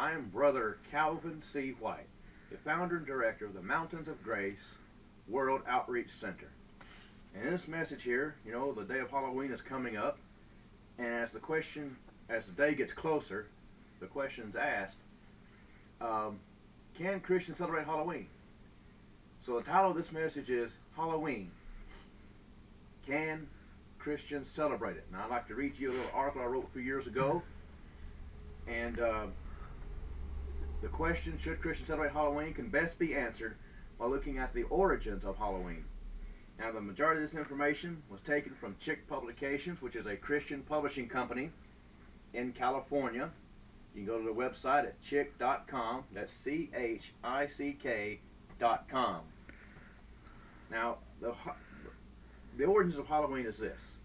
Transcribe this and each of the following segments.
I am Brother Calvin C. White, the founder and director of the Mountains of Grace World Outreach Center. And in this message here, you know, the day of Halloween is coming up, and as the day gets closer, the question's asked, can Christians celebrate Halloween? So the title of this message is Halloween. Can Christians celebrate it? Now I'd like to read you a little article I wrote a few years ago. And the question, should Christians celebrate Halloween, can best be answered by looking at the origins of Halloween. Now the majority of this information was taken from Chick Publications, which is a Christian publishing company in California. You can go to the website at chick.com. That's CHICK.com. Now, the origins of Halloween is this.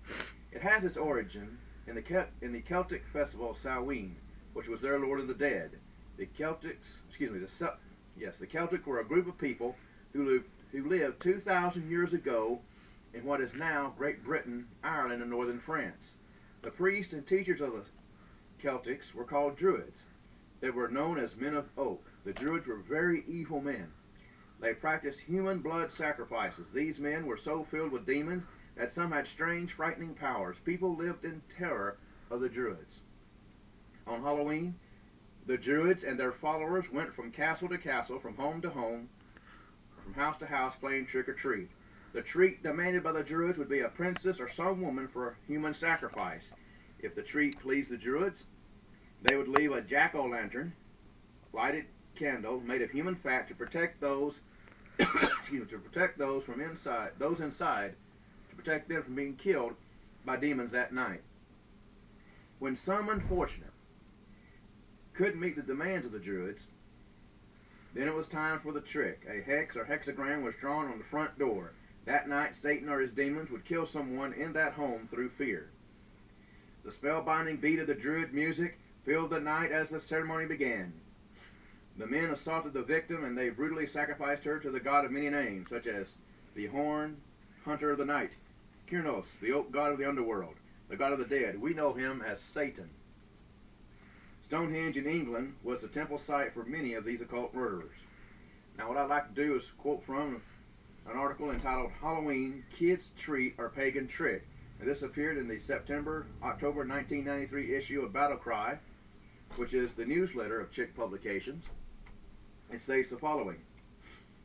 It has its origin in the Celtic festival of Samhain, which was their Lord of the Dead. The Celtic were a group of people who lived 2,000 years ago in what is now Great Britain, Ireland, and northern France. The priests and teachers of the Celtics were called Druids. They were known as men of oak. The Druids were very evil men. They practiced human blood sacrifices. These men were so filled with demons that some had strange, frightening powers. People lived in terror of the Druids. On Halloween, the Druids and their followers went from castle to castle, from home to home, from house to house, playing trick-or-treat. The treat demanded by the Druids would be a princess or some woman for a human sacrifice. If the treat pleased the Druids, they would leave a jack-o'-lantern, lighted candle made of human fat to protect those from inside, to protect them from being killed by demons that night. When some unfortunate couldn't meet the demands of the Druids, then it was time for the trick. A hex or hexagram was drawn on the front door. That night, Satan or his demons would kill someone in that home through fear. The spellbinding beat of the Druid music filled the night as the ceremony began. The men assaulted the victim, and they brutally sacrificed her to the god of many names, such as the Horn, Hunter of the Night, Kyrnos, the oak god of the underworld, the god of the dead. We know him as Satan. Stonehenge in England was the temple site for many of these occult murderers. Now what I'd like to do is quote from an article entitled Halloween, Kids Treat or Pagan Trick. And this appeared in the October 1993 issue of Battle Cry, which is the newsletter of Chick Publications. It states the following.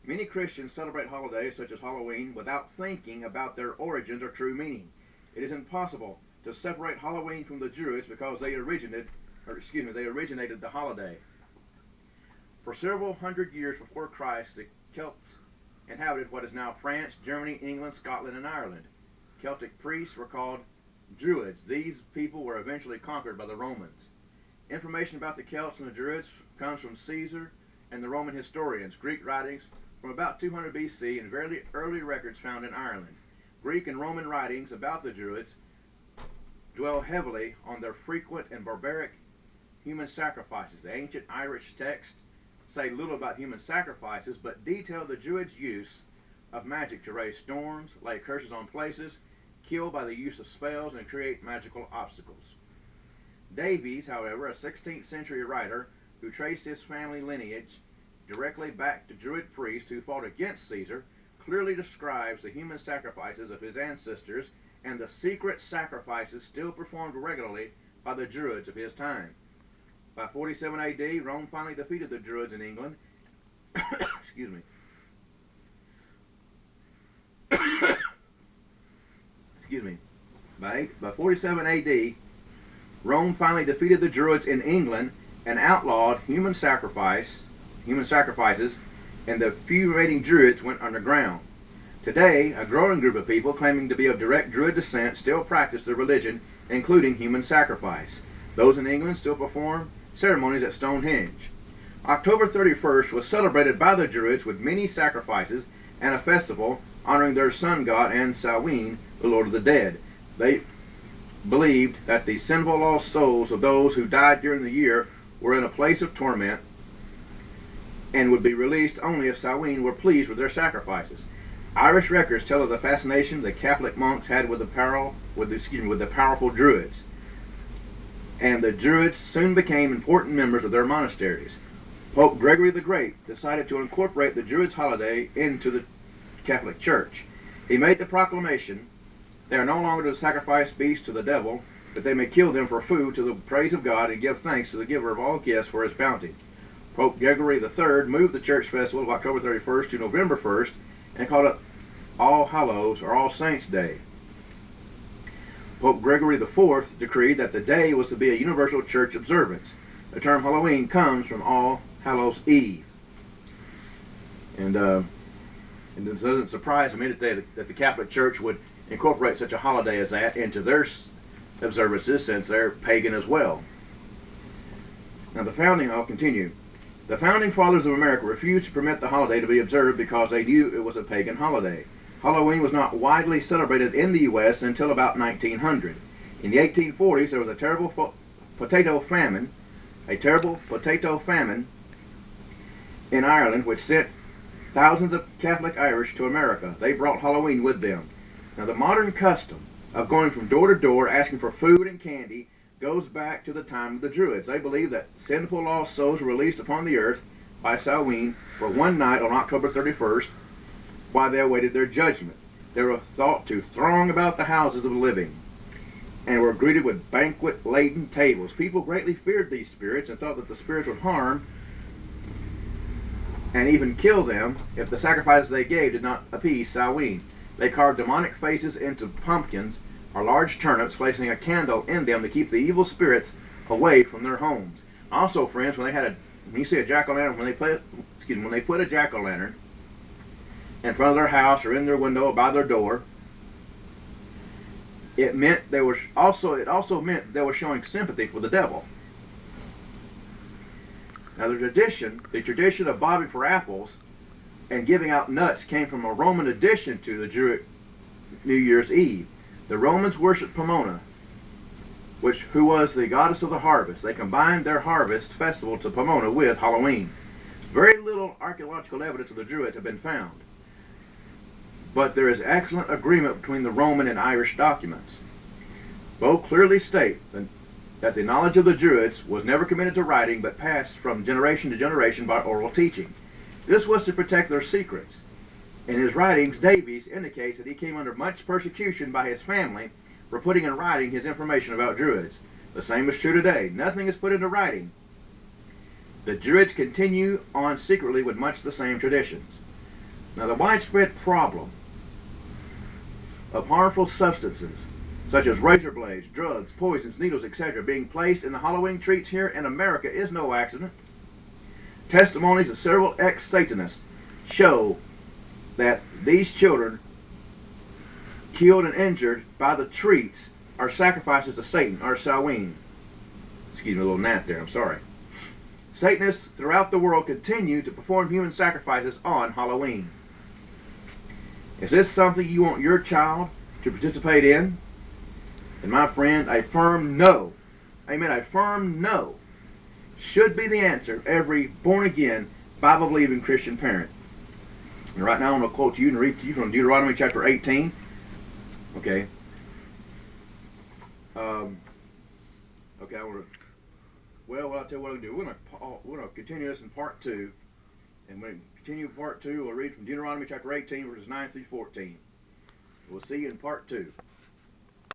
Many Christians celebrate holidays such as Halloween without thinking about their origins or true meaning. It is impossible to separate Halloween from the Druids because they originated the holiday. For several hundred years before Christ, the Celts inhabited what is now France, Germany, England, Scotland, and Ireland. Celtic priests were called Druids. These people were eventually conquered by the Romans. Information about the Celts and the Druids comes from Caesar and the Roman historians, Greek writings from about 200 BC, and very early records found in Ireland. Greek and Roman writings about the Druids dwell heavily on their frequent and barbaric human sacrifices. The ancient Irish texts say little about human sacrifices, but detail the Druids' use of magic to raise storms, lay curses on places, kill by the use of spells, and create magical obstacles. Davies, however, a 16th century writer who traced his family lineage directly back to Druid priests who fought against Caesar, clearly describes the human sacrifices of his ancestors and the secret sacrifices still performed regularly by the Druids of his time. By 47 AD, Rome finally defeated the Druids in England. Excuse me. Excuse me. By 47 AD, Rome finally defeated the Druids in England and outlawed human sacrifices, and the few remaining Druids went underground. Today, a growing group of people claiming to be of direct Druid descent still practice their religion, including human sacrifice. Those in England still perform ceremonies at Stonehenge. October 31st was celebrated by the Druids with many sacrifices and a festival honoring their sun god and Samhain, the Lord of the Dead. They believed that the sinful lost souls of those who died during the year were in a place of torment and would be released only if Samhain were pleased with their sacrifices. Irish records tell of the fascination the Catholic monks had with the powerful Druids. and the Druids soon became important members of their monasteries. Pope Gregory the Great decided to incorporate the Druids' holiday into the Catholic Church. He made the proclamation, "They are no longer to sacrifice beasts to the devil, but they may kill them for food to the praise of God and give thanks to the giver of all gifts for his bounty." Pope Gregory III moved the church festival of October 31st to November 1st and called it All Hallows or All Saints' Day. Pope Gregory IV decreed that the day was to be a universal church observance. The term Halloween comes from All Hallows Eve. And it doesn't surprise me that the Catholic Church would incorporate such a holiday as that into their observances, since they're pagan as well. Now I'll continue. The founding fathers of America refused to permit the holiday to be observed because they knew it was a pagan holiday. Halloween was not widely celebrated in the U.S. until about 1900. In the 1840s, there was a terrible potato famine in Ireland, which sent thousands of Catholic Irish to America. They brought Halloween with them. Now, the modern custom of going from door to door asking for food and candy goes back to the time of the Druids. They believed that sinful lost souls were released upon the earth by Samhain for one night on October 31st while they awaited their judgment. They were thought to throng about the houses of the living and were greeted with banquet-laden tables. People greatly feared these spirits and thought that the spirits would harm and even kill them if the sacrifices they gave did not appease Samhain. They carved demonic faces into pumpkins or large turnips, placing a candle in them to keep the evil spirits away from their homes. Also, friends, when you see a jack-o'-lantern, when they put a jack-o'-lantern in front of their house or in their window or by their door, it also meant they were showing sympathy for the devil. Now, the tradition of bobbing for apples and giving out nuts came from a Roman addition to the Druid New Year's Eve. The Romans worshipped Pomona, who was the goddess of the harvest. They combined their harvest festival to Pomona with Halloween. Very little archaeological evidence of the Druids have been found, but there is excellent agreement between the Roman and Irish documents. Both clearly state that the knowledge of the Druids was never committed to writing, but passed from generation to generation by oral teaching. This was to protect their secrets. In his writings, Davies indicates that he came under much persecution by his family for putting in writing his information about Druids. The same is true today. Nothing is put into writing. The Druids continue on secretly with much the same traditions. Now, the widespread problem of harmful substances, such as razor blades, drugs, poisons, needles, etc., being placed in the Halloween treats here in America is no accident. Testimonies of several ex-Satanists show that these children killed and injured by the treats are sacrifices to Satan, or Samhain. Excuse me, a little gnat there, I'm sorry. Satanists throughout the world continue to perform human sacrifices on Halloween. Is this something you want your child to participate in? And my friend, a firm no, amen, a firm no should be the answer of every born-again, Bible-believing Christian parent. And right now I'm going to quote to you and read to you from Deuteronomy chapter 18. Okay. Okay, well, I'll tell you what I'm going to do. We're going to continue this in part 2. And when we continue part 2, we'll read from Deuteronomy chapter 18, verses 9 through 14. We'll see you in part 2.